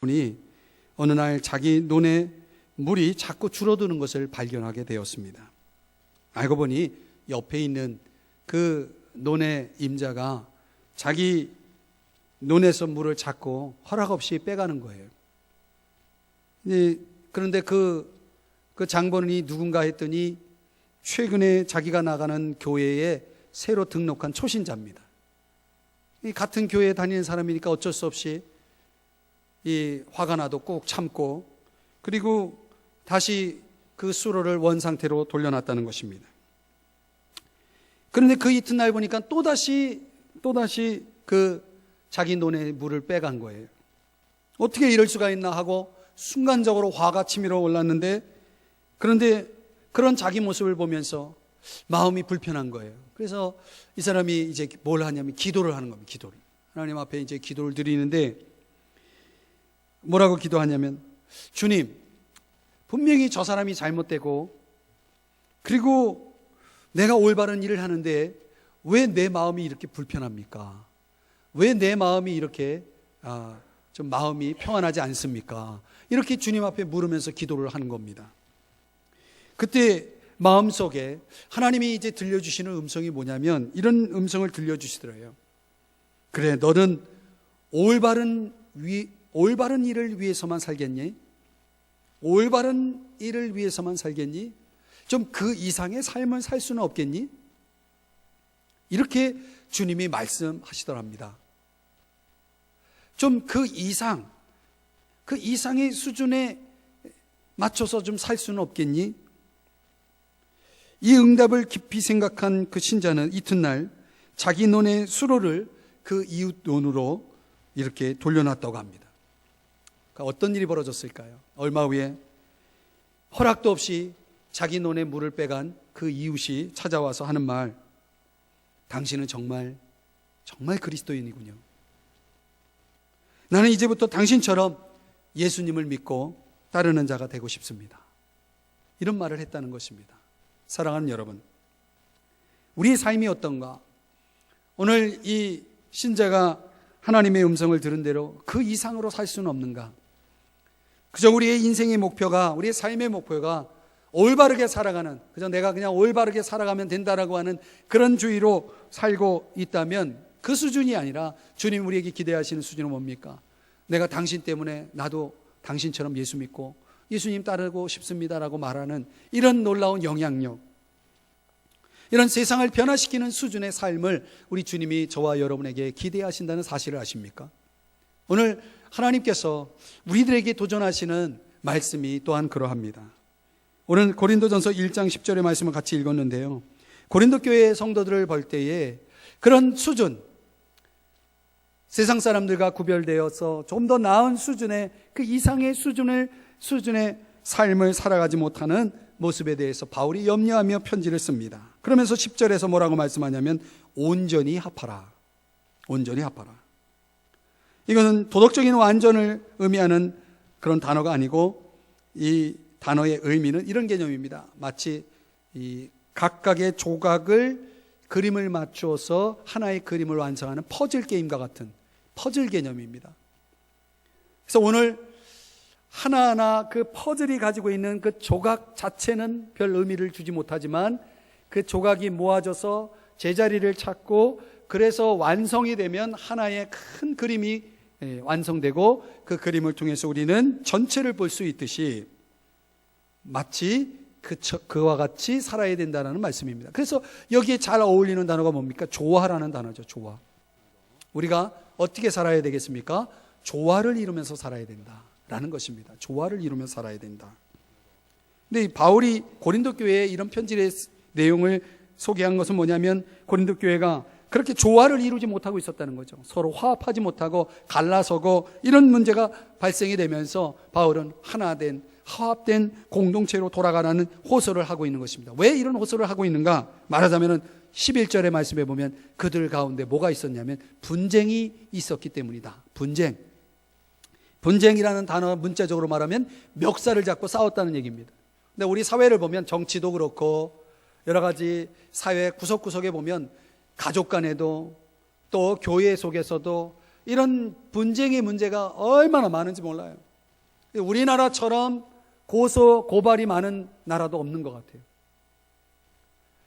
분이 어느 날 자기 논에 물이 자꾸 줄어드는 것을 발견하게 되었습니다. 알고 보니 옆에 있는 그 논의 임자가 자기 논에서 물을 자꾸 허락 없이 빼가는 거예요. 그런데 그 장본인이 누군가 했더니 최근에 자기가 나가는 교회에 새로 등록한 초신자입니다. 이 같은 교회에 다니는 사람이니까 어쩔 수 없이 이 화가 나도 꾹 참고 그리고 다시 그 수로를 원상태로 돌려놨다는 것입니다. 그런데 그 이튿날 보니까 또다시 그 자기 논에 물을 빼간 거예요. 어떻게 이럴 수가 있나 하고 순간적으로 화가 치밀어 올랐는데, 그런데 그런 자기 모습을 보면서 마음이 불편한 거예요. 그래서 이 사람이 이제 뭘 하냐면 기도를 하는 겁니다. 기도를. 하나님 앞에 이제 기도를 드리는데 뭐라고 기도하냐면, 주님, 분명히 저 사람이 잘못되고 그리고 내가 올바른 일을 하는데 왜 내 마음이 이렇게 불편합니까? 왜 내 마음이 이렇게 좀 마음이 평안하지 않습니까? 이렇게 주님 앞에 물으면서 기도를 하는 겁니다. 그때 마음속에 하나님이 이제 들려주시는 음성이 뭐냐면 이런 음성을 들려주시더래요. 그래, 너는 올바른 일을 위해서만 살겠니? 올바른 일을 위해서만 살겠니? 좀 그 이상의 삶을 살 수는 없겠니? 이렇게 주님이 말씀하시더랍니다. 좀 그 이상의 수준에 맞춰서 좀 살 수는 없겠니? 이 응답을 깊이 생각한 그 신자는 이튿날 자기 논의 수로를 그 이웃 논으로 이렇게 돌려놨다고 합니다. 그러니까 어떤 일이 벌어졌을까요? 얼마 후에 허락도 없이 자기 논에 물을 빼간 그 이웃이 찾아와서 하는 말, 당신은 정말 그리스도인이군요. 나는 이제부터 당신처럼 예수님을 믿고 따르는 자가 되고 싶습니다. 이런 말을 했다는 것입니다. 사랑하는 여러분, 우리의 삶이 어떤가? 오늘 이 신자가 하나님의 음성을 들은 대로 그 이상으로 살 수는 없는가? 그저 우리의 인생의 목표가, 우리의 삶의 목표가 올바르게 살아가는, 그저 내가 그냥 올바르게 살아가면 된다라고 하는 그런 주의로 살고 있다면 그 수준이 아니라 주님 우리에게 기대하시는 수준은 뭡니까? 내가 당신 때문에 나도 당신처럼 예수 믿고 예수님 따르고 싶습니다라고 말하는 이런 놀라운 영향력, 이런 세상을 변화시키는 수준의 삶을 우리 주님이 저와 여러분에게 기대하신다는 사실을 아십니까? 오늘 하나님께서 우리들에게 도전하시는 말씀이 또한 그러합니다. 오늘 고린도전서 1장 10절의 말씀을 같이 읽었는데요, 고린도 교회의 성도들을 볼 때에 그런 수준, 세상 사람들과 구별되어서 좀 더 나은 수준의 그 이상의 수준의 삶을 살아가지 못하는 모습에 대해서 바울이 염려하며 편지를 씁니다. 그러면서 10절에서 뭐라고 말씀하냐면 온전히 합하라. 온전히 합하라. 이것은 도덕적인 완전을 의미하는 그런 단어가 아니고 이 단어의 의미는 이런 개념입니다. 마치 이 각각의 조각을 그림을 맞추어서 하나의 그림을 완성하는 퍼즐 게임과 같은 퍼즐 개념입니다. 그래서 오늘 하나하나 그 퍼즐이 가지고 있는 그 조각 자체는 별 의미를 주지 못하지만 그 조각이 모아져서 제자리를 찾고 그래서 완성이 되면 하나의 큰 그림이 완성되고 그 그림을 통해서 우리는 전체를 볼 수 있듯이 마치 그와 같이 살아야 된다는 말씀입니다. 그래서 여기에 잘 어울리는 단어가 뭡니까? 조화라는 단어죠. 조화. 우리가 어떻게 살아야 되겠습니까? 조화를 이루면서 살아야 된다라는 것입니다. 조화를 이루면서 살아야 된다. 근데 바울이 고린도 교회에 이런 편지의 내용을 소개한 것은 뭐냐면 고린도 교회가 그렇게 조화를 이루지 못하고 있었다는 거죠. 서로 화합하지 못하고 갈라서고 이런 문제가 발생이 되면서 바울은 하나된 화합된 공동체로 돌아가라는 호소를 하고 있는 것입니다. 왜 이런 호소를 하고 있는가? 말하자면 11절의 말씀에 보면 그들 가운데 뭐가 있었냐면 분쟁이 있었기 때문이다. 분쟁이라는 단어 문자적으로 말하면 멱살을 잡고 싸웠다는 얘기입니다. 근데 우리 사회를 보면 정치도 그렇고 여러 가지 사회 구석구석에 보면 가족 간에도 또 교회 속에서도 이런 분쟁의 문제가 얼마나 많은지 몰라요. 우리나라처럼 고소, 고발이 많은 나라도 없는 것 같아요.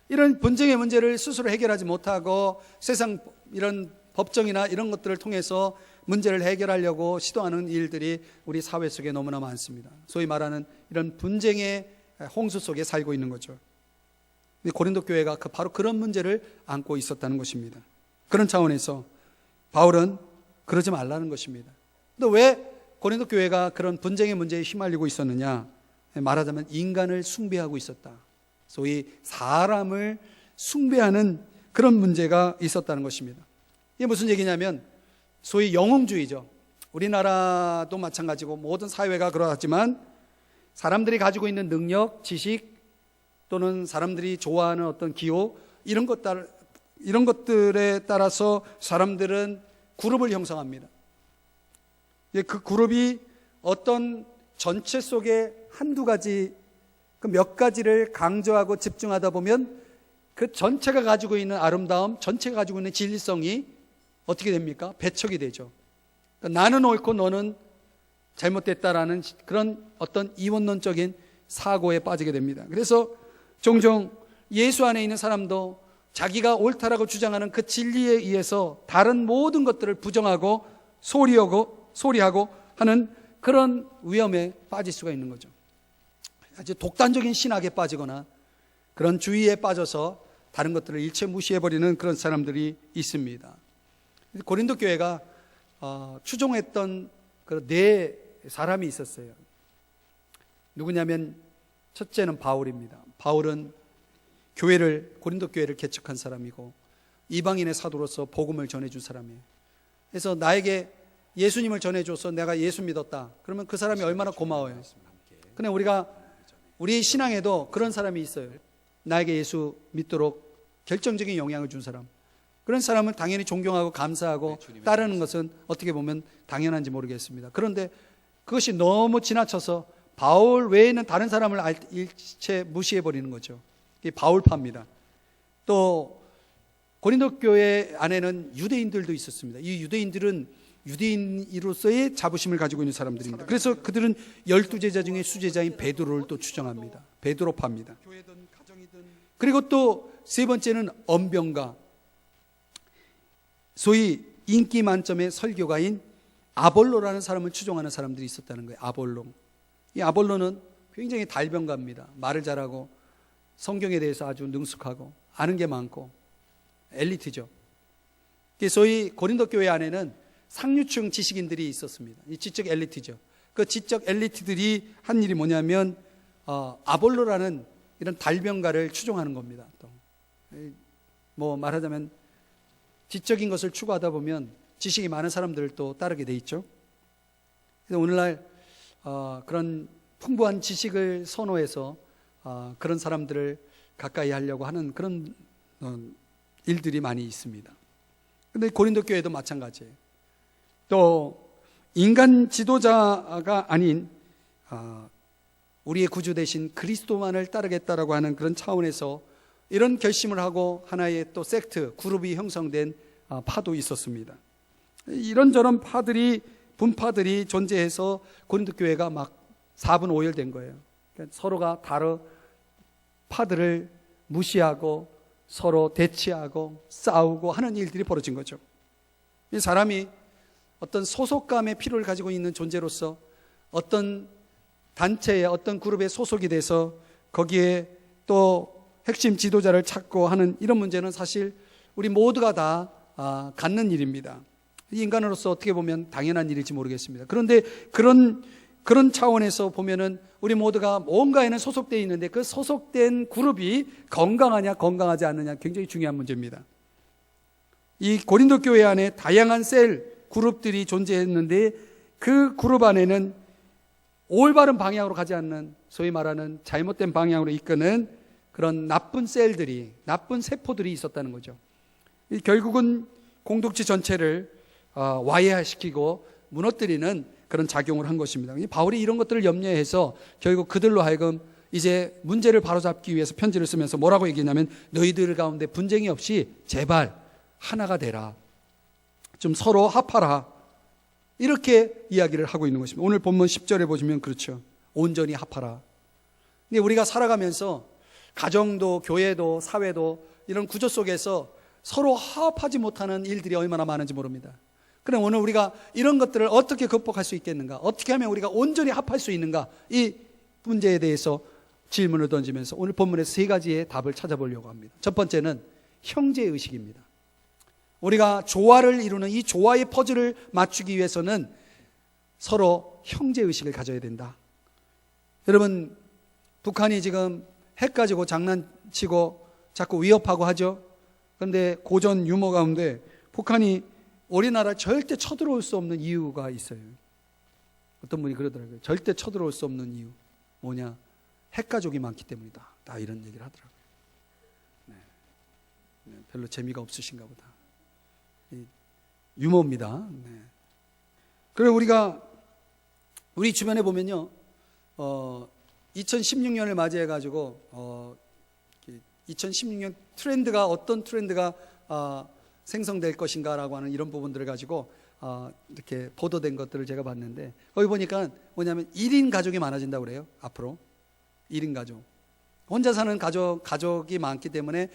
이런 분쟁의 문제를 스스로 해결하지 못하고 세상 이런 법정이나 이런 것들을 통해서 문제를 해결하려고 시도하는 일들이 우리 사회 속에 너무나 많습니다. 소위 말하는 이런 분쟁의 홍수 속에 살고 있는 거죠. 고린도 교회가 바로 그런 문제를 안고 있었다는 것입니다. 그런 차원에서 바울은 그러지 말라는 것입니다. 근데 왜 고린도 교회가 그런 분쟁의 문제에 휘말리고 있었느냐? 말하자면 인간을 숭배하고 있었다. 소위 사람을 숭배하는 그런 문제가 있었다는 것입니다. 이게 무슨 얘기냐면 소위 영웅주의죠. 우리나라도 마찬가지고 모든 사회가 그러하지만 사람들이 가지고 있는 능력, 지식 또는 사람들이 좋아하는 어떤 기호 이런 것들에 따라서 사람들은 그룹을 형성합니다. 그 그룹이 어떤 전체 속에 한두 가지, 그 몇 가지를 강조하고 집중하다 보면 그 전체가 가지고 있는 아름다움, 전체가 가지고 있는 진리성이 어떻게 됩니까? 배척이 되죠. 그러니까 나는 옳고 너는 잘못됐다라는 그런 어떤 이원론적인 사고에 빠지게 됩니다. 그래서 종종 예수 안에 있는 사람도 자기가 옳다라고 주장하는 그 진리에 의해서 다른 모든 것들을 부정하고 소리하고 하는 그런 위험에 빠질 수가 있는 거죠. 아주 독단적인 신학에 빠지거나 그런 주의에 빠져서 다른 것들을 일체 무시해버리는 그런 사람들이 있습니다. 고린도 교회가 추종했던 그 네 사람이 있었어요. 누구냐면 첫째는 바울입니다. 바울은 고린도 교회를 개척한 사람이고 이방인의 사도로서 복음을 전해준 사람이에요. 그래서 나에게 예수님을 전해줘서 내가 예수 믿었다. 그러면 그 사람이 얼마나 고마워요. 근데 우리 신앙에도 그런 사람이 있어요. 나에게 예수 믿도록 결정적인 영향을 준 사람. 그런 사람을 당연히 존경하고 감사하고 따르는 것은 어떻게 보면 당연한지 모르겠습니다. 그런데 그것이 너무 지나쳐서 바울 외에는 다른 사람을 일체 무시해버리는 거죠. 이게 바울파입니다. 또 고린도 교회 안에는 유대인들도 있었습니다. 이 유대인들은 유대인으로서의 자부심을 가지고 있는 사람들입니다. 그래서 그들은 12제자 중에 수제자인 베드로를 또 추정합니다. 베드로파입니다. 그리고 또 세 번째는 언변가, 소위 인기 만점의 설교가인 아볼로라는 사람을 추종하는 사람들이 있었다는 거예요. 아볼로. 이 아볼로는 굉장히 달변가입니다. 말을 잘하고 성경에 대해서 아주 능숙하고 아는 게 많고 엘리트죠. 소위 고린도 교회 안에는 상류층 지식인들이 있었습니다. 이 지적 엘리트죠. 그 지적 엘리트들이 한 일이 뭐냐면 아볼로라는 이런 달변가를 추종하는 겁니다. 또 뭐 말하자면 지적인 것을 추구하다 보면 지식이 많은 사람들을 또 따르게 돼 있죠. 그래서 오늘날 그런 풍부한 지식을 선호해서 그런 사람들을 가까이 하려고 하는 그런 일들이 많이 있습니다. 그런데 고린도 교회도 마찬가지예요. 또 인간 지도자가 아닌 우리의 구주 대신 그리스도만을 따르겠다라고 하는 그런 차원에서 이런 결심을 하고 하나의 또 섹트, 그룹이 형성된 파도 있었습니다. 이런저런 분파들이 존재해서 고린도 교회가 막 4분 5열 거예요. 그러니까 서로가 다른 파들을 무시하고 서로 대치하고 싸우고 하는 일들이 벌어진 거죠. 이 사람이 어떤 소속감의 필요를 가지고 있는 존재로서 어떤 단체에 어떤 그룹에 소속이 돼서 거기에 또 핵심 지도자를 찾고 하는 이런 문제는 사실 우리 모두가 다 갖는 일입니다. 인간으로서 어떻게 보면 당연한 일일지 모르겠습니다. 그런데 그런 차원에서 보면은 우리 모두가 뭔가에는 소속되어 있는데 그 소속된 그룹이 건강하냐 건강하지 않느냐 굉장히 중요한 문제입니다. 이 고린도 교회 안에 다양한 그룹들이 존재했는데 그 그룹 안에는 올바른 방향으로 가지 않는 소위 말하는 잘못된 방향으로 이끄는 그런 나쁜 세포들이 있었다는 거죠. 결국은 공동체 전체를 와해시키고 무너뜨리는 그런 작용을 한 것입니다. 바울이 이런 것들을 염려해서 결국 그들로 하여금 이제 문제를 바로잡기 위해서 편지를 쓰면서 뭐라고 얘기했냐면 너희들 가운데 분쟁이 없이 제발 하나가 되라. 좀 서로 합하라. 이렇게 이야기를 하고 있는 것입니다. 오늘 본문 10절에 보시면 그렇죠. 온전히 합하라. 근데 우리가 살아가면서 가정도 교회도 사회도 이런 구조 속에서 서로 화합하지 못하는 일들이 얼마나 많은지 모릅니다. 그럼 오늘 우리가 이런 것들을 어떻게 극복할 수 있겠는가? 어떻게 하면 우리가 온전히 합할 수 있는가? 이 문제에 대해서 질문을 던지면서 오늘 본문에서 세 가지의 답을 찾아보려고 합니다. 첫 번째는 형제의식입니다. 우리가 조화를 이루는 이 조화의 퍼즐을 맞추기 위해서는 서로 형제의식을 가져야 된다. 여러분, 북한이 지금 핵 가지고 장난치고 자꾸 위협하고 하죠. 그런데 고전 유머 가운데 북한이 우리나라 절대 쳐들어올 수 없는 이유가 있어요. 어떤 분이 그러더라고요. 절대 쳐들어올 수 없는 이유 뭐냐? 핵가족이 많기 때문이다. 다 이런 얘기를 하더라고요. 네, 별로 재미가 없으신가 보다. 유머입니다. 네. 그리고 우리 주변에 보면요, 2016년을 맞이해가지고 2016년 트렌드가 어떤 트렌드가 생성될 것인가라고 하는 이런 부분들을 가지고 이렇게 보도된 것들을 제가 봤는데, 거기 보니까 뭐냐면 1인 가족이 많아진다고 그래요. 앞으로 1인 가족, 혼자 사는 가족이 많기 때문에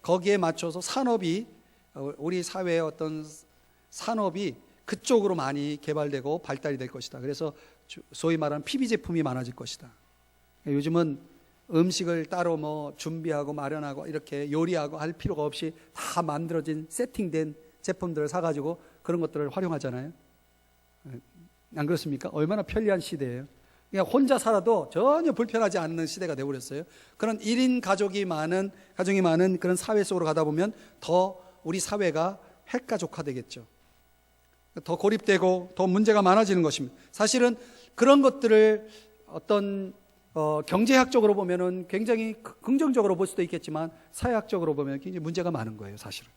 거기에 맞춰서 산업이, 우리 사회의 어떤 산업이 그쪽으로 많이 개발되고 발달이 될 것이다. 그래서 소위 말하는 PB 제품이 많아질 것이다. 요즘은 음식을 따로 뭐 준비하고 마련하고 이렇게 요리하고 할 필요가 없이 다 만들어진 세팅된 제품들을 사가지고 그런 것들을 활용하잖아요. 안 그렇습니까? 얼마나 편리한 시대예요. 그냥 혼자 살아도 전혀 불편하지 않는 시대가 되어버렸어요. 그런 1인 가족이 많은 그런 사회 속으로 가다 보면 더 우리 사회가 핵가족화 되겠죠. 더 고립되고 더 문제가 많아지는 것입니다. 사실은 그런 것들을 어떤 경제학적으로 보면은 굉장히 긍정적으로 볼 수도 있겠지만 사회학적으로 보면 굉장히 문제가 많은 거예요, 사실은.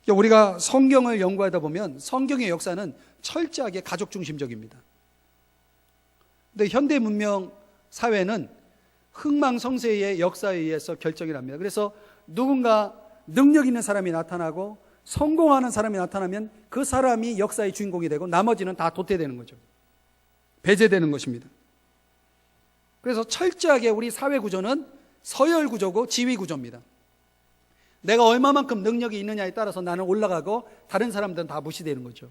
우리가 성경을 연구하다 보면 성경의 역사는 철저하게 가족 중심적입니다. 근데 현대 문명 사회는 흥망성쇠의 역사에 의해서 결정이 납니다. 그래서 누군가 능력 있는 사람이 나타나고 성공하는 사람이 나타나면 그 사람이 역사의 주인공이 되고 나머지는 다 도태되는 거죠. 배제되는 것입니다. 그래서 철저하게 우리 사회 구조는 서열 구조고 지위 구조입니다. 내가 얼마만큼 능력이 있느냐에 따라서 나는 올라가고 다른 사람들은 다 무시되는 거죠.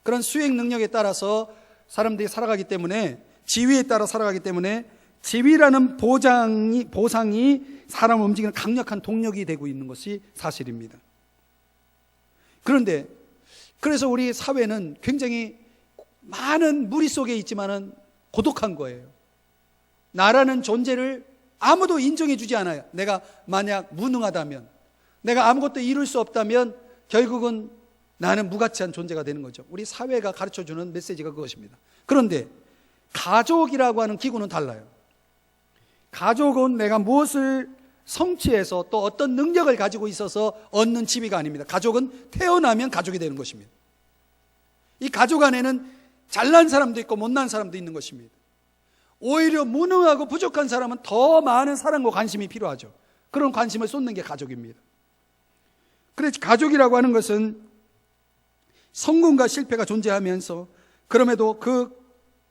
그런 수행 능력에 따라서 사람들이 살아가기 때문에, 지위에 따라 살아가기 때문에 지위라는 보상이 사람을 움직이는 강력한 동력이 되고 있는 것이 사실입니다. 그런데 그래서 우리 사회는 굉장히 많은 무리 속에 있지만은 고독한 거예요. 나라는 존재를 아무도 인정해 주지 않아요. 내가 만약 무능하다면, 내가 아무것도 이룰 수 없다면 결국은 나는 무가치한 존재가 되는 거죠. 우리 사회가 가르쳐주는 메시지가 그것입니다. 그런데 가족이라고 하는 기구는 달라요. 가족은 내가 무엇을 성취해서 또 어떤 능력을 가지고 있어서 얻는 지위가 아닙니다. 가족은 태어나면 가족이 되는 것입니다. 이 가족 안에는 잘난 사람도 있고 못난 사람도 있는 것입니다. 오히려 무능하고 부족한 사람은 더 많은 사랑과 관심이 필요하죠. 그런 관심을 쏟는 게 가족입니다. 그래서 가족이라고 하는 것은 성공과 실패가 존재하면서 그럼에도 그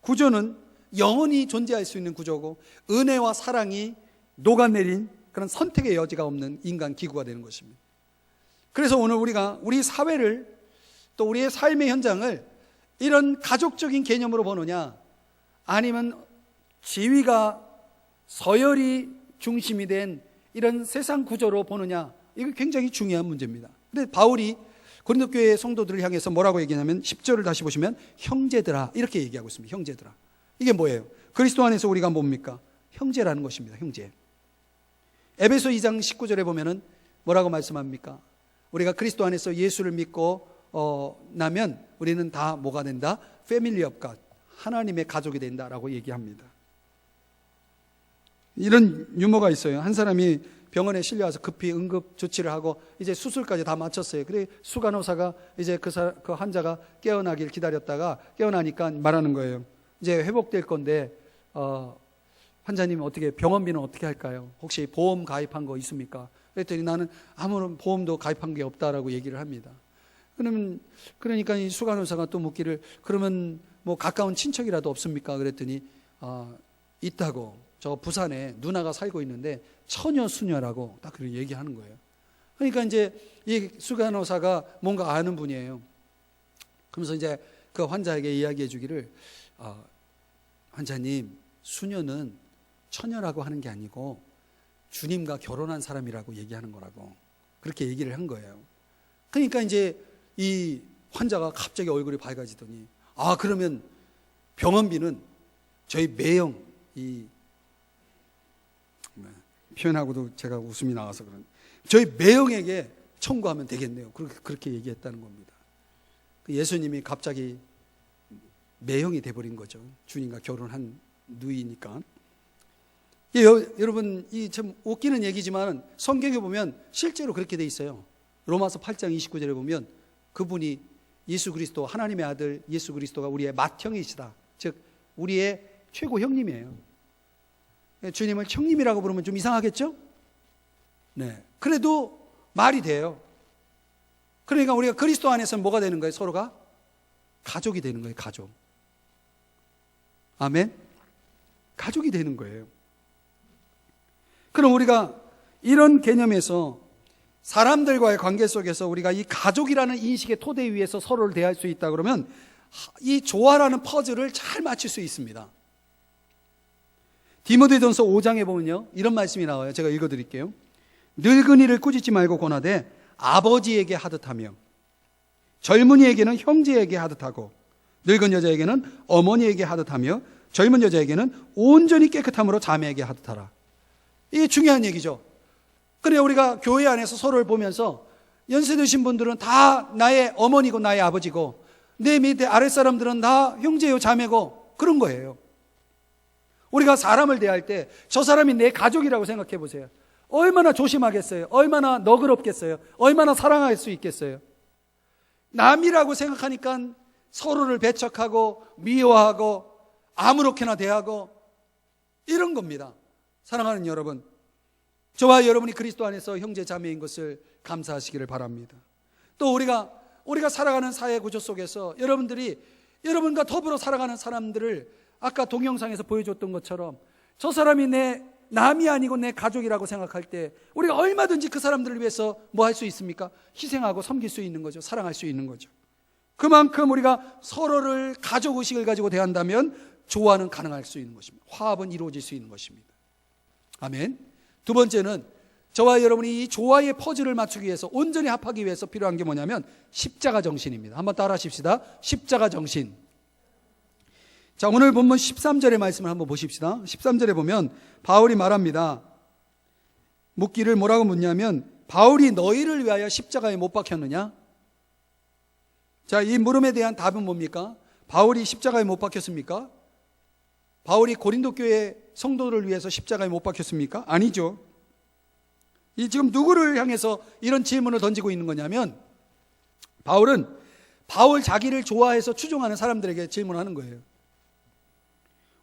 구조는 영원히 존재할 수 있는 구조고 은혜와 사랑이 녹아내린 그런 선택의 여지가 없는 인간 기구가 되는 것입니다. 그래서 오늘 우리가 우리 사회를 또 우리의 삶의 현장을 이런 가족적인 개념으로 보느냐, 아니면 지위가 서열이 중심이 된 이런 세상 구조로 보느냐, 이거 굉장히 중요한 문제입니다. 근데 바울이 고린도 교회 성도들을 향해서 뭐라고 얘기하냐면 10절을 다시 보시면 형제들아 이렇게 얘기하고 있습니다. 형제들아. 이게 뭐예요? 그리스도 안에서 우리가 뭡니까? 형제라는 것입니다. 형제. 에베소 2장 19절에 보면은 뭐라고 말씀합니까? 우리가 그리스도 안에서 예수를 믿고 나면 우리는 다 뭐가 된다? 패밀리 업 갓, 하나님의 가족이 된다라고 얘기합니다. 이런 유머가 있어요. 한 사람이 병원에 실려와서 급히 응급 조치를 하고 이제 수술까지 다 마쳤어요. 그래 수간호사가 이제 그 환자가 깨어나길 기다렸다가 깨어나니까 말하는 거예요. 이제 회복될 건데 환자님 어떻게 병원비는 어떻게 할까요? 혹시 보험 가입한 거 있습니까? 그랬더니 나는 아무런 보험도 가입한 게 없다라고 얘기를 합니다. 그러니까 이 수간호사가 또 묻기를 그러면 뭐 가까운 친척이라도 없습니까? 그랬더니 있다고. 저 부산에 누나가 살고 있는데 처녀 수녀라고 딱 그렇게 얘기하는 거예요. 그러니까 이제 이 수간호사가 뭔가 아는 분이에요. 그러면서 이제 그 환자에게 이야기해 주기를 환자님, 수녀는 처녀라고 하는 게 아니고 주님과 결혼한 사람이라고 얘기하는 거라고 그렇게 얘기를 한 거예요. 그러니까 이제 이 환자가 갑자기 얼굴이 밝아지더니 그러면 병원비는 저희 매형 표현하고도 제가 웃음이 나와서 저희 매형에게 청구하면 되겠네요. 그렇게 얘기했다는 겁니다. 예수님이 갑자기 매형이 돼버린 거죠. 주님과 결혼한 누이니까. 여러분, 이 참 웃기는 얘기지만 성경에 보면 실제로 그렇게 돼 있어요. 로마서 8장 29절에 보면 그분이 예수 그리스도, 하나님의 아들 예수 그리스도가 우리의 맏형이시다. 즉 우리의 최고 형님이에요. 주님을 형님이라고 부르면 좀 이상하겠죠? 네. 그래도 말이 돼요. 그러니까 우리가 그리스도 안에서는 뭐가 되는 거예요? 서로가 가족이 되는 거예요. 가족. 아멘. 가족이 되는 거예요. 그럼 우리가 이런 개념에서 사람들과의 관계 속에서 우리가 이 가족이라는 인식의 토대 위에서 서로를 대할 수 있다 그러면 이 조화라는 퍼즐을 잘 맞출 수 있습니다. 디모데전서 5장에 보면요, 이런 말씀이 나와요. 제가 읽어드릴게요. 늙은이를 꾸짖지 말고 권하되 아버지에게 하듯하며 젊은이에게는 형제에게 하듯하고 늙은 여자에게는 어머니에게 하듯하며 젊은 여자에게는 온전히 깨끗함으로 자매에게 하듯하라. 이게 중요한 얘기죠. 그래, 우리가 교회 안에서 서로를 보면서 연세 드신 분들은 다 나의 어머니고 나의 아버지고 내 밑에 아랫사람들은 다 형제요 자매고 그런 거예요. 우리가 사람을 대할 때 저 사람이 내 가족이라고 생각해 보세요. 얼마나 조심하겠어요? 얼마나 너그럽겠어요? 얼마나 사랑할 수 있겠어요? 남이라고 생각하니까 서로를 배척하고 미워하고 아무렇게나 대하고 이런 겁니다. 사랑하는 여러분, 저와 여러분이 그리스도 안에서 형제 자매인 것을 감사하시기를 바랍니다. 또 우리가 살아가는 사회 구조 속에서 여러분들이 여러분과 더불어 살아가는 사람들을 아까 동영상에서 보여줬던 것처럼 저 사람이 내 남이 아니고 내 가족이라고 생각할 때 우리가 얼마든지 그 사람들을 위해서 뭐 할 수 있습니까? 희생하고 섬길 수 있는 거죠. 사랑할 수 있는 거죠. 그만큼 우리가 서로를 가족의식을 가지고 대한다면 조화는 가능할 수 있는 것입니다. 화합은 이루어질 수 있는 것입니다. 아멘. 두 번째는 저와 여러분이 이 조화의 퍼즐을 맞추기 위해서 온전히 합하기 위해서 필요한 게 뭐냐면 십자가 정신입니다. 한번 따라 하십시다. 십자가 정신. 자, 오늘 본문 13절의 말씀을 한번 보십시다. 13절에 보면 바울이 말합니다. 묻기를 뭐라고 묻냐면 바울이 너희를 위하여 십자가에 못 박혔느냐? 자, 이 물음에 대한 답은 뭡니까? 바울이 십자가에 못 박혔습니까? 바울이 고린도 교회 성도들을 위해서 십자가에 못 박혔습니까? 아니죠. 이 지금 누구를 향해서 이런 질문을 던지고 있는 거냐면 바울은 바울 자기를 좋아해서 추종하는 사람들에게 질문하는 거예요.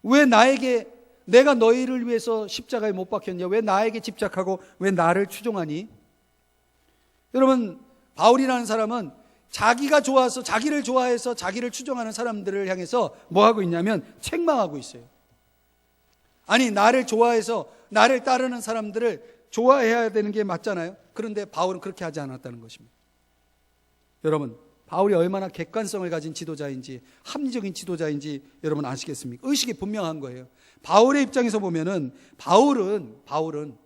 왜 내가 너희를 위해서 십자가에 못 박혔냐? 왜 나에게 집착하고 왜 나를 추종하니? 여러분, 바울이라는 사람은 자기가 좋아서 자기를 좋아해서 자기를 추종하는 사람들을 향해서 뭐 하고 있냐면 책망하고 있어요. 아니, 나를 좋아해서 나를 따르는 사람들을 좋아해야 되는 게 맞잖아요. 그런데 바울은 그렇게 하지 않았다는 것입니다. 여러분, 바울이 얼마나 객관성을 가진 지도자인지 합리적인 지도자인지 여러분 아시겠습니까? 의식이 분명한 거예요. 바울의 입장에서 보면은 바울은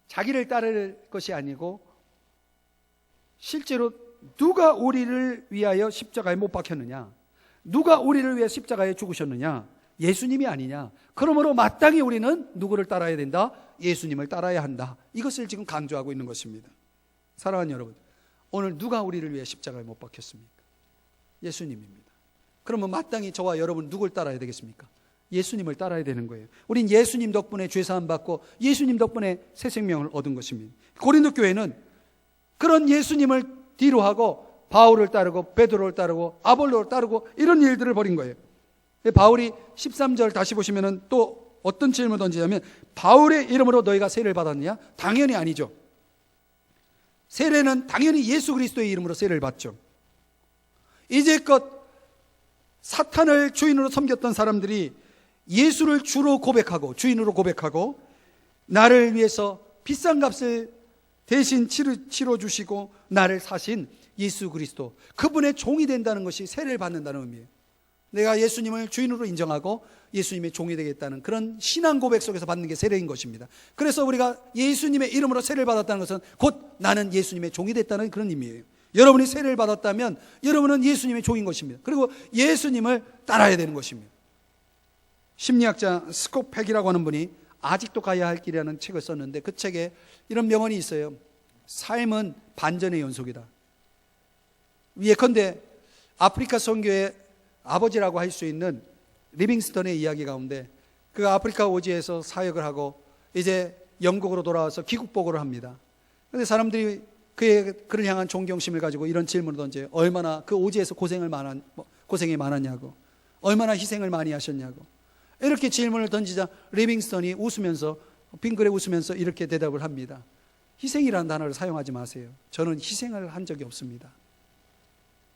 자기를 따를 것이 아니고 실제로 누가 우리를 위하여 십자가에 못 박혔느냐? 누가 우리를 위해 십자가에 죽으셨느냐? 예수님이 아니냐? 그러므로 마땅히 우리는 누구를 따라야 된다? 예수님을 따라야 한다. 이것을 지금 강조하고 있는 것입니다. 사랑하는 여러분, 오늘 누가 우리를 위해 십자가에 못 박혔습니까? 예수님입니다. 그러면 마땅히 저와 여러분 누굴 따라야 되겠습니까? 예수님을 따라야 되는 거예요. 우린 예수님 덕분에 죄사함 받고 예수님 덕분에 새 생명을 얻은 것입니다. 고린도 교회는 그런 예수님을 뒤로 하고 바울을 따르고 베드로를 따르고 아볼로를 따르고 이런 일들을 벌인 거예요. 바울이 13절 다시 보시면은 또 어떤 질문을 던지냐면 바울의 이름으로 너희가 세례를 받았느냐? 당연히 아니죠. 세례는 당연히 예수 그리스도의 이름으로 세례를 받죠. 이제껏 사탄을 주인으로 섬겼던 사람들이 예수를 주로 고백하고 주인으로 고백하고 나를 위해서 비싼 값을 대신 치러 주시고 나를 사신 예수 그리스도, 그분의 종이 된다는 것이 세례를 받는다는 의미예요. 내가 예수님을 주인으로 인정하고 예수님의 종이 되겠다는 그런 신앙 고백 속에서 받는 게 세례인 것입니다. 그래서 우리가 예수님의 이름으로 세례를 받았다는 것은 곧 나는 예수님의 종이 됐다는 그런 의미예요. 여러분이 세례를 받았다면 여러분은 예수님의 종인 것입니다. 그리고 예수님을 따라야 되는 것입니다. 심리학자 스콧 팩이라고 하는 분이 아직도 가야 할 길이라는 책을 썼는데 그 책에 이런 명언이 있어요. 삶은 반전의 연속이다. 예컨대 아프리카 선교의 아버지라고 할 수 있는 리빙스턴의 이야기 가운데 그 아프리카 오지에서 사역을 하고 이제 영국으로 돌아와서 귀국보고를 합니다. 그런데 사람들이 그를 향한 존경심을 가지고 이런 질문을 던져요. 얼마나 그 오지에서 고생이 많았냐고, 얼마나 희생을 많이 하셨냐고. 이렇게 질문을 던지자 리빙스턴이 웃으면서 빙그레 웃으면서 이렇게 대답을 합니다. 희생이라는 단어를 사용하지 마세요. 저는 희생을 한 적이 없습니다.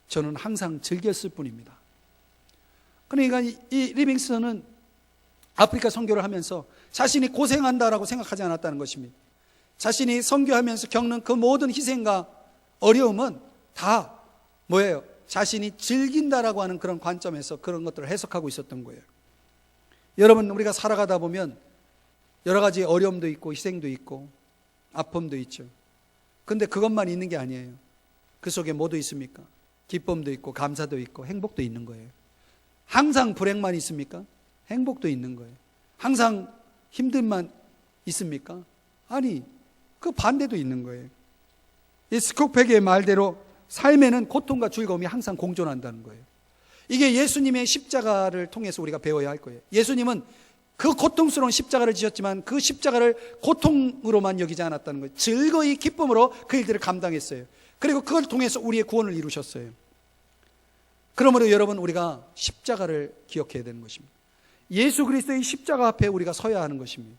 저는 항상 즐겼을 뿐입니다. 그러니까 이 리빙스턴은 아프리카 선교를 하면서 자신이 고생한다라고 생각하지 않았다는 것입니다. 자신이 선교하면서 겪는 그 모든 희생과 어려움은 다 뭐예요? 자신이 즐긴다라고 하는 그런 관점에서 그런 것들을 해석하고 있었던 거예요. 여러분, 우리가 살아가다 보면 여러 가지 어려움도 있고 희생도 있고 아픔도 있죠. 근데 그것만 있는 게 아니에요. 그 속에 뭐도 있습니까? 기쁨도 있고 감사도 있고 행복도 있는 거예요. 항상 불행만 있습니까? 행복도 있는 거예요. 항상 힘듦만 있습니까? 아니, 그 반대도 있는 거예요. 이 스코펙의 말대로 삶에는 고통과 즐거움이 항상 공존한다는 거예요. 이게 예수님의 십자가를 통해서 우리가 배워야 할 거예요. 예수님은 그 고통스러운 십자가를 지셨지만 그 십자가를 고통으로만 여기지 않았다는 거예요. 즐거이 기쁨으로 그 일들을 감당했어요. 그리고 그걸 통해서 우리의 구원을 이루셨어요. 그러므로 여러분, 우리가 십자가를 기억해야 되는 것입니다. 예수 그리스도의 십자가 앞에 우리가 서야 하는 것입니다.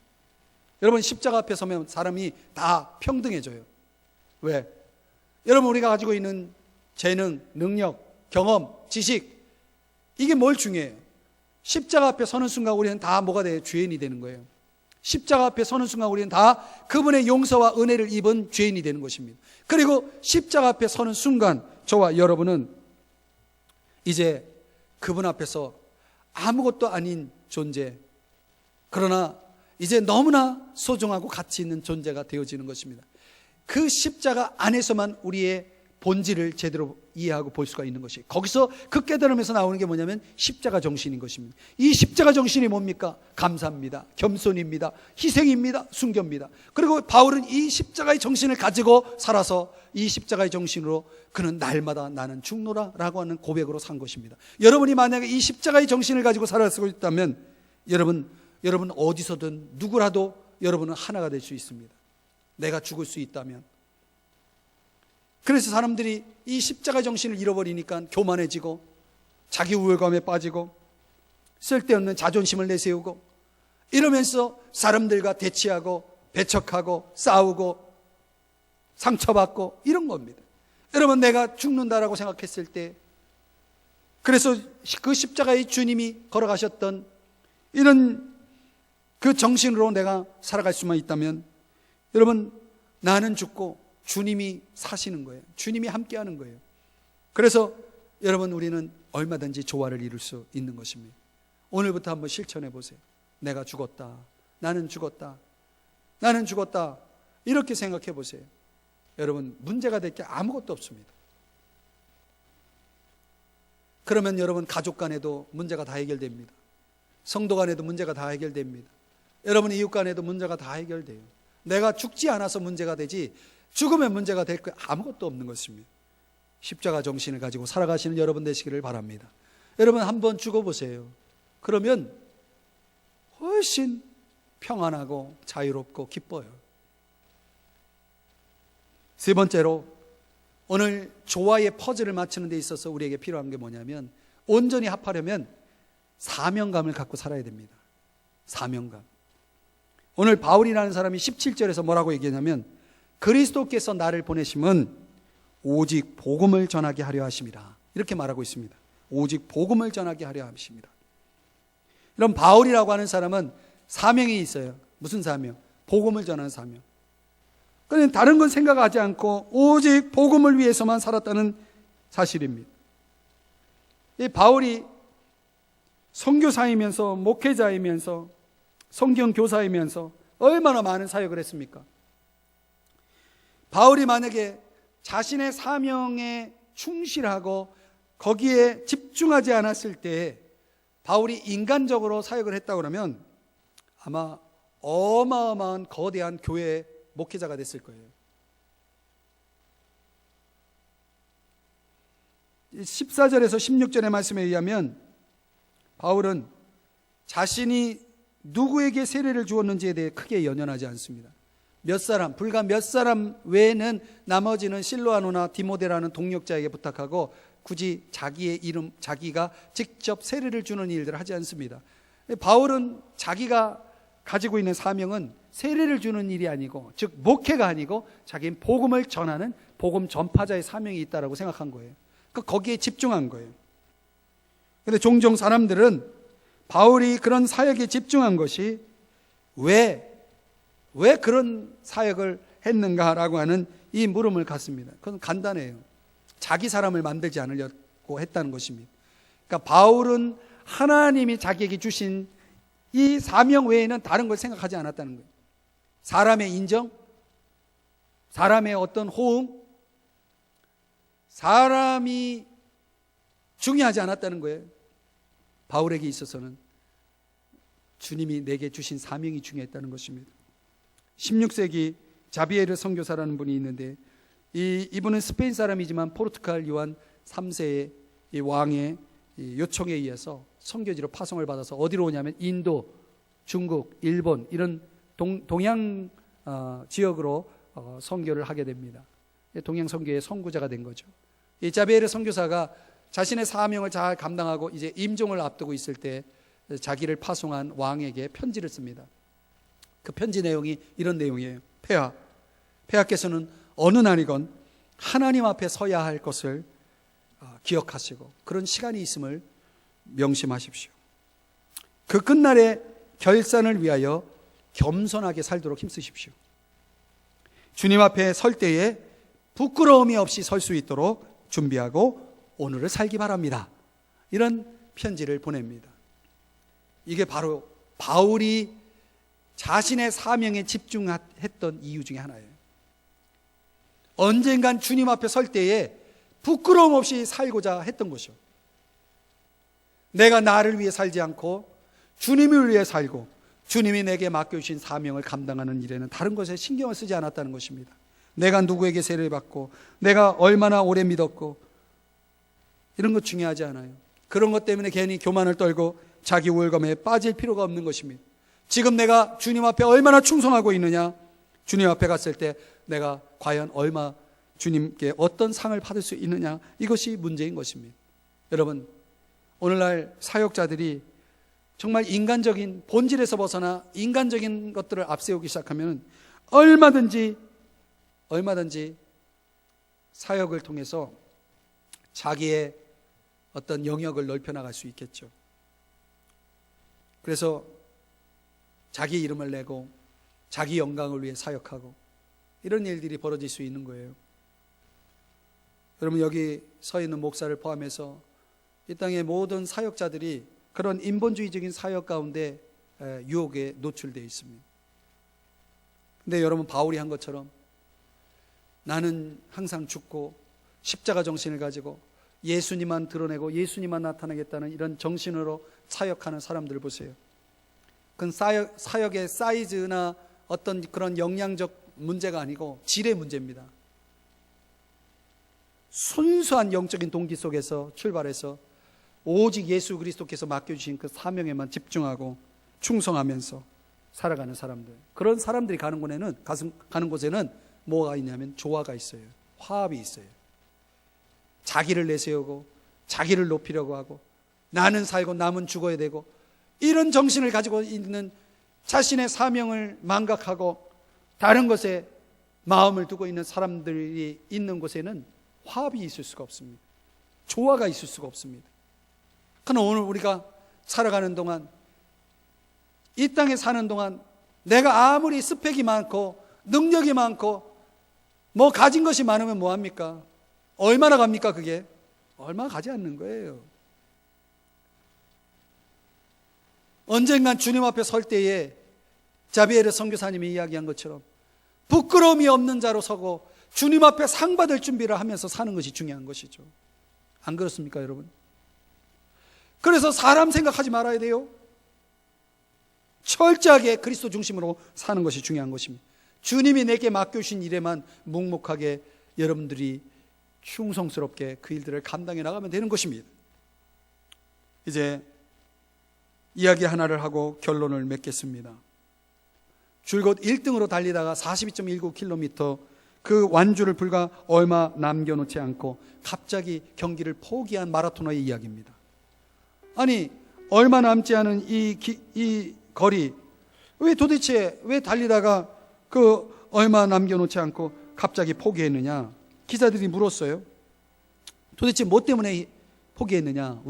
여러분, 십자가 앞에 서면 사람이 다 평등해져요. 왜? 여러분, 우리가 가지고 있는 재능, 능력, 경험, 지식, 이게 뭘 중요해요? 십자가 앞에 서는 순간 우리는 다 뭐가 돼요? 죄인이 되는 거예요. 십자가 앞에 서는 순간 우리는 다 그분의 용서와 은혜를 입은 죄인이 되는 것입니다. 그리고 십자가 앞에 서는 순간 저와 여러분은 이제 그분 앞에서 아무것도 아닌 존재, 그러나 이제 너무나 소중하고 가치 있는 존재가 되어지는 것입니다. 그 십자가 안에서만 우리의 본질을 제대로 이해하고 볼 수가 있는 것이에요. 거기서 그 깨달음에서 나오는 게 뭐냐면 십자가 정신인 것입니다. 이 십자가 정신이 뭡니까? 감사입니다. 겸손입니다. 희생입니다. 순교입니다. 그리고 바울은 이 십자가의 정신을 가지고 살아서 이 십자가의 정신으로 그는 날마다 나는 죽노라 라고 하는 고백으로 산 것입니다. 여러분이 만약에 이 십자가의 정신을 가지고 살아가고 있다면 여러분 어디서든 누구라도 여러분은 하나가 될 수 있습니다. 내가 죽을 수 있다면. 그래서 사람들이 이 십자가 정신을 잃어버리니까 교만해지고 자기 우월감에 빠지고 쓸데없는 자존심을 내세우고 이러면서 사람들과 대치하고 배척하고 싸우고 상처받고 이런 겁니다. 여러분, 내가 죽는다라고 생각했을 때, 그래서 그 십자가의 주님이 걸어가셨던 이런 그 정신으로 내가 살아갈 수만 있다면 여러분, 나는 죽고 주님이 사시는 거예요. 주님이 함께하는 거예요. 그래서 여러분, 우리는 얼마든지 조화를 이룰 수 있는 것입니다. 오늘부터 한번 실천해 보세요. 내가 죽었다. 나는 죽었다. 나는 죽었다. 이렇게 생각해 보세요. 여러분, 문제가 될 게 아무것도 없습니다. 그러면 여러분, 가족 간에도 문제가 다 해결됩니다. 성도 간에도 문제가 다 해결됩니다. 여러분, 이웃 간에도 문제가 다 해결돼요. 내가 죽지 않아서 문제가 되지 죽으면 문제가 될 거 아무것도 없는 것입니다. 십자가 정신을 가지고 살아가시는 여러분 되시기를 바랍니다. 여러분, 한번 죽어보세요. 그러면 훨씬 평안하고 자유롭고 기뻐요. 세 번째로, 오늘 조화의 퍼즐을 맞추는 데 있어서 우리에게 필요한 게 뭐냐면 온전히 합하려면 사명감을 갖고 살아야 됩니다. 사명감. 오늘 바울이라는 사람이 17절에서 뭐라고 얘기하냐면 그리스도께서 나를 보내심은 오직 복음을 전하게 하려 하심이라. 이렇게 말하고 있습니다. 오직 복음을 전하게 하려 하심이라. 이런 바울이라고 하는 사람은 사명이 있어요. 무슨 사명? 복음을 전하는 사명. 그는 다른 건 생각하지 않고 오직 복음을 위해서만 살았다는 사실입니다. 이 바울이 선교사이면서 목회자이면서 성경교사이면서 얼마나 많은 사역을 했습니까? 바울이 만약에 자신의 사명에 충실하고 거기에 집중하지 않았을 때 바울이 인간적으로 사역을 했다고 그러면 아마 어마어마한 거대한 교회의 목회자가 됐을 거예요. 14절에서 16절의 말씀에 의하면 바울은 자신이 누구에게 세례를 주었는지에 대해 크게 연연하지 않습니다. 불과 몇 사람 외에는 나머지는 실로아노나 디모데라는 동역자에게 부탁하고 굳이 자기가 직접 세례를 주는 일들을 하지 않습니다. 바울은 자기가 가지고 있는 사명은 세례를 주는 일이 아니고, 즉 목회가 아니고 자기는 복음을 전하는 복음 전파자의 사명이 있다라고 생각한 거예요. 그러니까 거기에 집중한 거예요. 그런데 종종 사람들은 바울이 그런 사역에 집중한 것이 왜 그런 사역을 했는가라고 하는 이 물음을 갖습니다. 그건 간단해요. 자기 사람을 만들지 않으려고 했다는 것입니다. 그러니까 바울은 하나님이 자기에게 주신 이 사명 외에는 다른 걸 생각하지 않았다는 거예요. 사람의 인정, 사람의 어떤 호응, 사람이 중요하지 않았다는 거예요. 바울에게 있어서는 주님이 내게 주신 사명이 중요했다는 것입니다. 16세기 자비에르 선교사라는 분이 있는데 이분은 스페인 사람이지만 포르투갈 요한 3세의 이 왕의 요청에 의해서 선교지로 파송을 받아서 어디로 오냐면 인도, 중국, 일본 이런 동양 지역으로 선교를 하게 됩니다. 동양 선교의 선구자가 된 거죠. 이 자비에르 선교사가 자신의 사명을 잘 감당하고 이제 임종을 앞두고 있을 때 자기를 파송한 왕에게 편지를 씁니다. 그 편지 내용이 이런 내용이에요. 폐하께서는 어느 날이건 하나님 앞에 서야 할 것을 기억하시고 그런 시간이 있음을 명심하십시오. 그 끝날의 결산을 위하여 겸손하게 살도록 힘쓰십시오. 주님 앞에 설 때에 부끄러움이 없이 설 수 있도록 준비하고 오늘을 살기 바랍니다. 이런 편지를 보냅니다. 이게 바로 바울이 자신의 사명에 집중했던 이유 중에 하나예요. 언젠간 주님 앞에 설 때에 부끄러움 없이 살고자 했던 것이요. 내가 나를 위해 살지 않고 주님을 위해 살고 주님이 내게 맡겨주신 사명을 감당하는 일에는 다른 것에 신경을 쓰지 않았다는 것입니다. 내가 누구에게 세례를 받고 내가 얼마나 오래 믿었고 이런 것 중요하지 않아요. 그런 것 때문에 괜히 교만을 떨고 자기 우월감에 빠질 필요가 없는 것입니다. 지금 내가 주님 앞에 얼마나 충성하고 있느냐, 주님 앞에 갔을 때 내가 과연 얼마 주님께 어떤 상을 받을 수 있느냐, 이것이 문제인 것입니다. 여러분, 오늘날 사역자들이 정말 인간적인 본질에서 벗어나 인간적인 것들을 앞세우기 시작하면 얼마든지 사역을 통해서 자기의 어떤 영역을 넓혀나갈 수 있겠죠. 그래서 자기 이름을 내고 자기 영광을 위해 사역하고 이런 일들이 벌어질 수 있는 거예요. 여러분, 여기 서 있는 목사를 포함해서 이 땅의 모든 사역자들이 그런 인본주의적인 사역 가운데 유혹에 노출되어 있습니다. 근데 여러분, 바울이 한 것처럼 나는 항상 죽고 십자가 정신을 가지고 예수님만 드러내고 예수님만 나타내겠다는 이런 정신으로 사역하는 사람들 보세요. 그건 사역의 사이즈나 어떤 그런 영양적 문제가 아니고 질의 문제입니다. 순수한 영적인 동기 속에서 출발해서 오직 예수 그리스도께서 맡겨주신 그 사명에만 집중하고 충성하면서 살아가는 사람들, 그런 사람들이 가는 곳에는 뭐가 있냐면 조화가 있어요. 화합이 있어요. 자기를 내세우고 자기를 높이려고 하고 나는 살고 남은 죽어야 되고 이런 정신을 가지고 있는 자신의 사명을 망각하고 다른 것에 마음을 두고 있는 사람들이 있는 곳에는 화합이 있을 수가 없습니다. 조화가 있을 수가 없습니다. 그러나 오늘 우리가 살아가는 동안, 이 땅에 사는 동안 내가 아무리 스펙이 많고 능력이 많고 뭐 가진 것이 많으면 뭐합니까? 얼마나 갑니까? 그게 얼마 가지 않는 거예요. 언젠간 주님 앞에 설 때에 자비에르 선교사님이 이야기한 것처럼 부끄러움이 없는 자로 서고 주님 앞에 상 받을 준비를 하면서 사는 것이 중요한 것이죠. 안 그렇습니까, 여러분? 그래서 사람 생각하지 말아야 돼요. 철저하게 그리스도 중심으로 사는 것이 중요한 것입니다. 주님이 내게 맡겨주신 일에만 묵묵하게 여러분들이 충성스럽게 그 일들을 감당해 나가면 되는 것입니다. 이제 이야기 하나를 하고 결론을 맺겠습니다. 줄곧 1등으로 달리다가 42.19km 그 완주를 불과 얼마 남겨놓지 않고 갑자기 경기를 포기한 마라토너의 이야기입니다. 아니, 얼마 남지 않은 이 거리, 왜 달리다가 그 얼마 남겨놓지 않고 갑자기 포기했느냐? 기자들이 물었어요. 도대체 뭐 때문에 포기했느냐?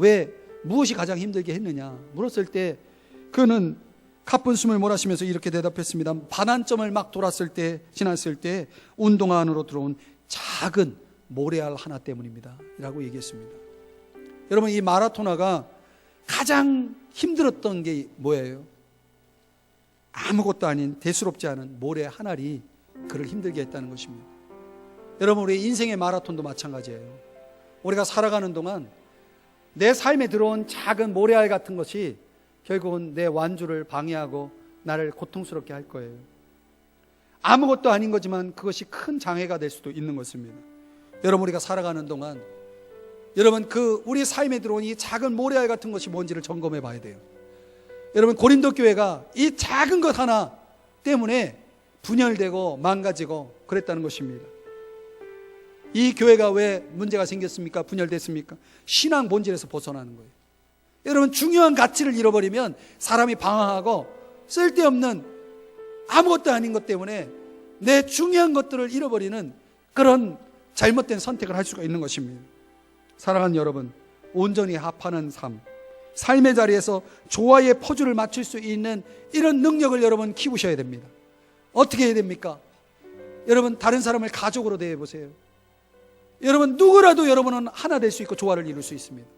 무엇이 가장 힘들게 했느냐? 물었을 때 그는 가쁜 숨을 몰아쉬면서 이렇게 대답했습니다. 반환점을 막 지났을 때 운동화 안으로 들어온 작은 모래알 하나 때문입니다 라고 얘기했습니다. 여러분, 이 마라토너가 가장 힘들었던 게 뭐예요? 아무것도 아닌 대수롭지 않은 모래 한 알이 그를 힘들게 했다는 것입니다. 여러분, 우리 인생의 마라톤도 마찬가지예요. 우리가 살아가는 동안 내 삶에 들어온 작은 모래알 같은 것이 결국은 내 완주를 방해하고 나를 고통스럽게 할 거예요. 아무것도 아닌 거지만 그것이 큰 장애가 될 수도 있는 것입니다. 여러분, 우리가 살아가는 동안 여러분, 우리 삶에 들어온 이 작은 모래알 같은 것이 뭔지를 점검해 봐야 돼요. 여러분, 고린도 교회가 이 작은 것 하나 때문에 분열되고 망가지고 그랬다는 것입니다. 이 교회가 왜 문제가 생겼습니까? 분열됐습니까? 신앙 본질에서 벗어나는 거예요. 여러분, 중요한 가치를 잃어버리면 사람이 방황하고 쓸데없는 아무것도 아닌 것 때문에 내 중요한 것들을 잃어버리는 그런 잘못된 선택을 할 수가 있는 것입니다. 사랑하는 여러분, 온전히 합하는 삶의 자리에서 조화의 포즈를 맞출 수 있는 이런 능력을 여러분 키우셔야 됩니다. 어떻게 해야 됩니까? 여러분, 다른 사람을 가족으로 대해보세요. 여러분, 누구라도 여러분은 하나 될 수 있고 조화를 이룰 수 있습니다.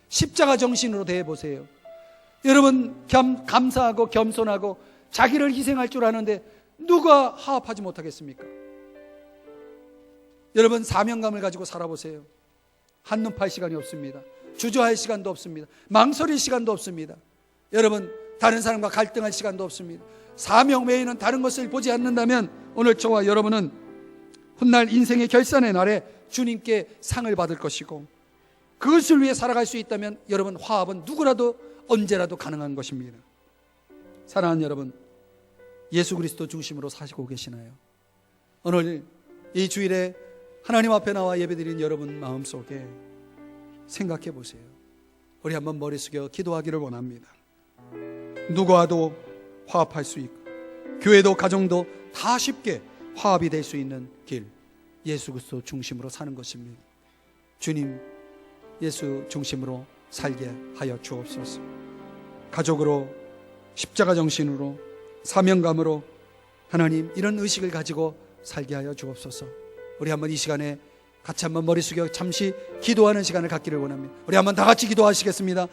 십자가 정신으로 대해보세요. 여러분, 감사하고 겸손하고 자기를 희생할 줄 아는데 누가 화합하지 못하겠습니까? 여러분, 사명감을 가지고 살아보세요. 한눈 팔 시간이 없습니다. 주저할 시간도 없습니다. 망설일 시간도 없습니다. 여러분, 다른 사람과 갈등할 시간도 없습니다. 사명 외에는 다른 것을 보지 않는다면 오늘 저와 여러분은 훗날 인생의 결산의 날에 주님께 상을 받을 것이고, 그것을 위해 살아갈 수 있다면 여러분, 화합은 누구라도 언제라도 가능한 것입니다. 사랑하는 여러분, 예수 그리스도 중심으로 사시고 계시나요? 오늘 이 주일에 하나님 앞에 나와 예배드린 여러분 마음속에 생각해 보세요. 우리 한번 머리 숙여 기도하기를 원합니다. 누구와도 화합할 수 있고 교회도 가정도 다 쉽게 화합이 될 수 있는 길, 예수 그리스도 중심으로 사는 것입니다. 주님, 예수 중심으로 살게 하여 주옵소서. 가족으로, 십자가 정신으로, 사명감으로 하나님, 이런 의식을 가지고 살게 하여 주옵소서. 우리 한번 이 시간에 같이 한번 머리 숙여 잠시 기도하는 시간을 갖기를 원합니다. 우리 한번 다 같이 기도하시겠습니다.